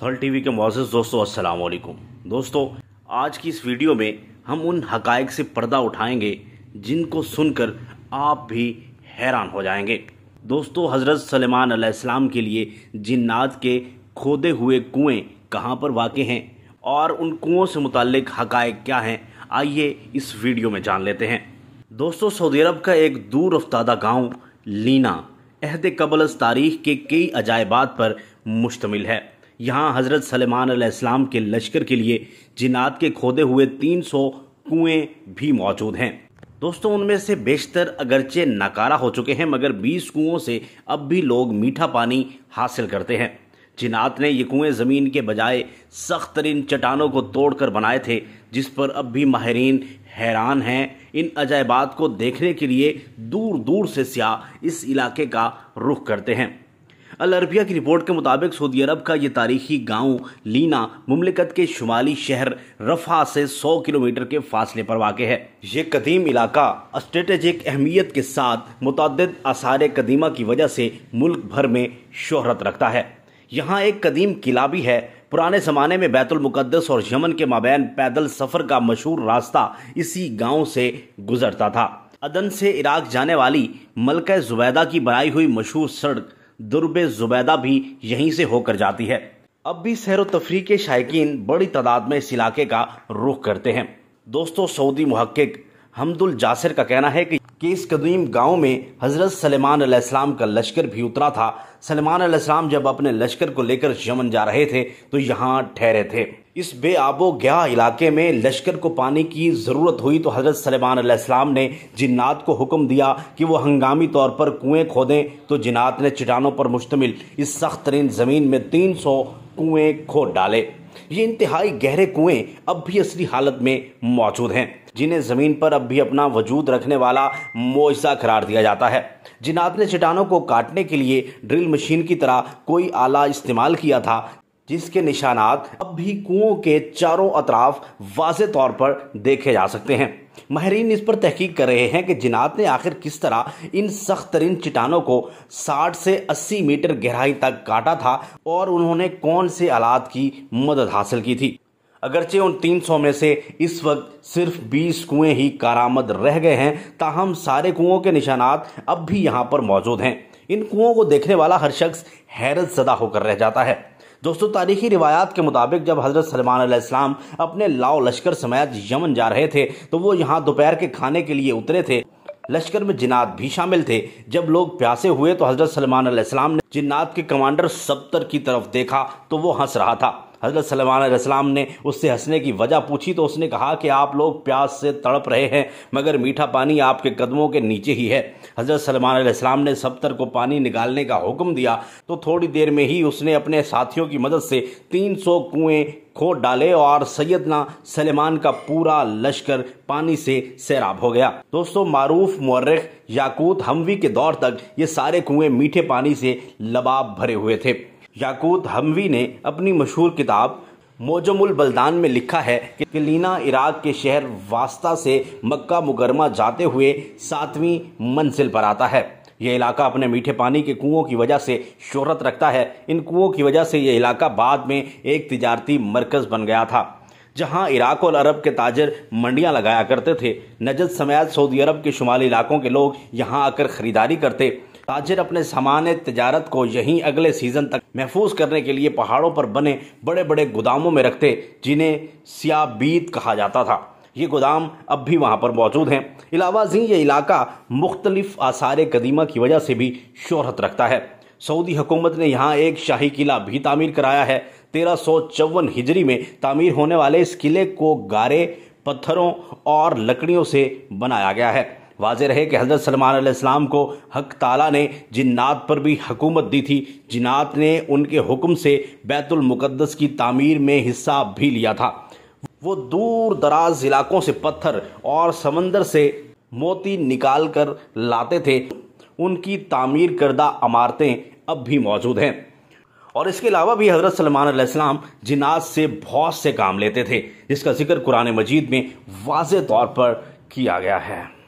थल टीवी के मुअज़्ज़िज़ दोस्तों, अस्सलाम वालेकुम। दोस्तों, आज की इस वीडियो में हम उन हक़ाइक़ से पर्दा उठाएंगे जिनको सुनकर आप भी हैरान हो जाएंगे। दोस्तों, हज़रत सुलेमान अलैहिस्सलाम के लिए जिन्नात के खोदे हुए कुएं कहां पर वाक़े हैं और उन कुओं से मुताल्लिक़ हक़ाइक़ क्या हैं, आइए इस वीडियो में जान लेते हैं। दोस्तों, सऊदी अरब का एक दूर अफ्तादा गाँव लीना अहद क़ब्ल तारीख़ के कई अजायबात पर मुश्तमिल है। यहाँ हज़रत सुलेमान अलैहिस्सलाम के लश्कर के लिए जिन्नात के खोदे हुए 300 कुएं भी मौजूद हैं। दोस्तों, उनमें से बेशतर अगरचे नाकारा हो चुके हैं, मगर 20 कुओं से अब भी लोग मीठा पानी हासिल करते हैं। जिन्नात ने ये कुएं ज़मीन के बजाय सख्त तरीन चट्टानों को तोड़कर बनाए थे, जिस पर अब भी माहिरीन हैरान हैं। इन अजायबात को देखने के लिए दूर दूर से सियाह इस इलाके का रुख करते हैं। अल अरबिया की रिपोर्ट के मुताबिक सऊदी अरब का ये तारीखी गांव लीना मुमलिकत के शुमाली शहर रफ़ा से 100 किलोमीटर के फासले पर वाक़ है। ये कदीम इलाका स्ट्रेटेजिक अहमियत के साथ मुतअद्दिद आसार कदीमा की वजह से मुल्क भर में शोहरत रखता है। यहाँ एक कदीम किला भी है। पुराने ज़माने में बैतुल मुक़द्दस और यमन के माबैन पैदल सफ़र का मशहूर रास्ता इसी गाँव से गुजरता था। अदन से इराक जाने वाली मलका ज़ुबैदा की बनाई हुई मशहूर सड़क दुर्बे ज़ुबैदा भी यहीं से होकर जाती है। अब भी सैर व तफरीह के शायकीन बड़ी तादाद में इस इलाके का रुख करते हैं। दोस्तों, सऊदी मुहक्किक हमदुल जासिर का कहना है कि इस कदीम गांव में हज़रत सुलेमान अलैहिस्सलाम का लश्कर भी उतरा था। सुलेमान अलैहिस्सलाम जब अपने लश्कर को लेकर यमन जा रहे थे तो यहाँ ठहरे थे। इस बेआबो गया इलाके में लश्कर को पानी की ज़रूरत हुई तो हज़रत सुलेमान अलैहिस्सलाम ने जिन्नात को हुक्म दिया कि वो हंगामी तौर पर कुएं खोदें, तो जिन्नात ने चट्टानों पर मुश्तमिल इस सख्त तरीन ज़मीन में 300 कुएं खोद डाले। ये इंतहाई गहरे कुएं अब भी असली हालत में मौजूद हैं, जिन्हें ज़मीन पर अब भी अपना वजूद रखने वाला मोइज़ा करार दिया जाता है। जिन्नात ने चट्टानों को काटने के लिए ड्रिल मशीन की तरह कोई आला इस्तेमाल किया था, जिसके निशानात अब भी कुओं के चारों अतराफ वाज़े तौर पर देखे जा सकते हैं। माहिरीन इस पर तहकीक कर रहे हैं कि जिन्नात ने आखिर किस तरह इन सख्त तरीन चट्टानों को 60 से 80 मीटर गहराई तक काटा था और उन्होंने कौन से आलात की मदद हासिल की थी। अगरचे उन 300 में से इस वक्त सिर्फ 20 कुएं ही कारामद रह गए हैं, ताहम सारे कुओं के निशानात अब भी यहाँ पर मौजूद हैं। इन कुओं को देखने वाला हर शख्स हैरत ज़दा होकर रह जाता है। दोस्तों, तारीखी रिवायात के मुताबिक जब हज़रत सुलेमान अलैहिस्सलाम अपने लाओ लश्कर समेत यमन जा रहे थे तो वो यहाँ दोपहर के खाने के लिए उतरे थे। लश्कर में जिन्नात भी शामिल थे। जब लोग प्यासे हुए तो हज़रत सुलेमान अलैहिस्सलाम ने जिन्नात के कमांडर सब्तर की तरफ देखा तो वो हंस रहा था। हज़रत सुलेमान अलैहिस्सलाम ने उससे हंसने की वजह पूछी तो उसने कहा कि आप लोग प्यास से तड़प रहे हैं, मगर मीठा पानी आपके कदमों के नीचे ही है। हज़रत सुलेमान अलैहिस्सलाम ने सब्तर को पानी निकालने का हुक्म दिया तो थोड़ी देर में ही उसने अपने साथियों की मदद से 300 कुएं खोद डाले और सैयदना सुलेमान का पूरा लश्कर पानी से सैराब हो गया। दोस्तों, मारूफ मुअर्रिख याकूत हमवी के दौर तक ये सारे कुएं मीठे पानी से लबाब भरे हुए थे। याकूत हमवी ने अपनी मशहूर किताब मोजमुल बल्दान में लिखा है कि लीना इराक के शहर वास्ता से मक्का मुकरमा जाते हुए 7वीं मंजिल पर आता है। यह इलाका अपने मीठे पानी के कुओं की वजह से शोहरत रखता है। इन कुओं की वजह से यह इलाका बाद में एक तिजारती मरकज़ बन गया था, जहां इराक और अरब के ताजर मंडियां लगाया करते थे। नजद समेत सऊदी अरब के शुमाली इलाकों के लोग यहां आकर ख़रीदारी करते। ताजर अपने सामान तिजारत को यहीं अगले सीज़न तक महफूज करने के लिए पहाड़ों पर बने बड़े बड़े गोदामों में रखते, जिन्हें सियाबीत कहा जाता था। ये गोदाम अब भी वहाँ पर मौजूद हैं। इलावाज़ी ये इलाका मुख्तलिफ आसार कदीमा की वजह से भी शोहरत रखता है। सऊदी हुकूमत ने यहाँ एक शाही किला भी तामीर कराया है। 1354 हिजरी में तामीर होने वाले इस किले को गारे, पत्थरों और लकड़ियों से बनाया गया है। वाज़ेह रहे कि हज़रत सुलेमान अलैहिस्सलाम को हक़ ताला ने जिन्नात पर भी हुकूमत दी थी। जिन्नात ने उनके हुक्म से बैतुल मुक़द्दस की तामीर में हिस्सा भी लिया था। वो दूर दराज इलाकों से पत्थर और समंदर से मोती निकाल कर लाते थे। उनकी तामीर करदा इमारतें अब भी मौजूद हैं। और इसके अलावा भी हज़रत सुलेमान अलैहिस्सलाम जिन्नात से बहुत से काम लेते थे, जिसका जिक्र कुरान मजीद में वाज़ेह तौर पर किया गया है।